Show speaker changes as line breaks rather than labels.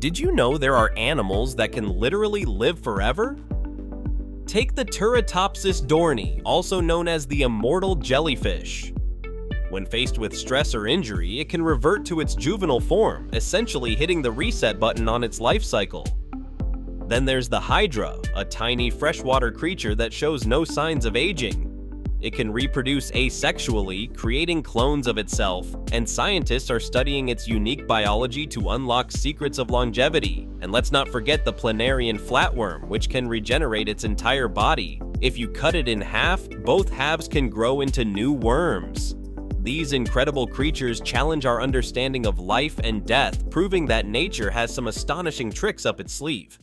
Did you know there are animals that can literally live forever? Take the Turritopsis dohrnii, also known as the immortal jellyfish. When faced with stress or injury, it can revert to its juvenile form, essentially hitting the reset button on its life cycle. Then there's the hydra, a tiny freshwater creature that shows no signs of aging. It can reproduce asexually, creating clones of itself, and scientists are studying its unique biology to unlock secrets of longevity. And let's not forget the planarian flatworm, which can regenerate its entire body. If you cut it in half, both halves can grow into new worms. These incredible creatures challenge our understanding of life and death, proving that nature has some astonishing tricks up its sleeve.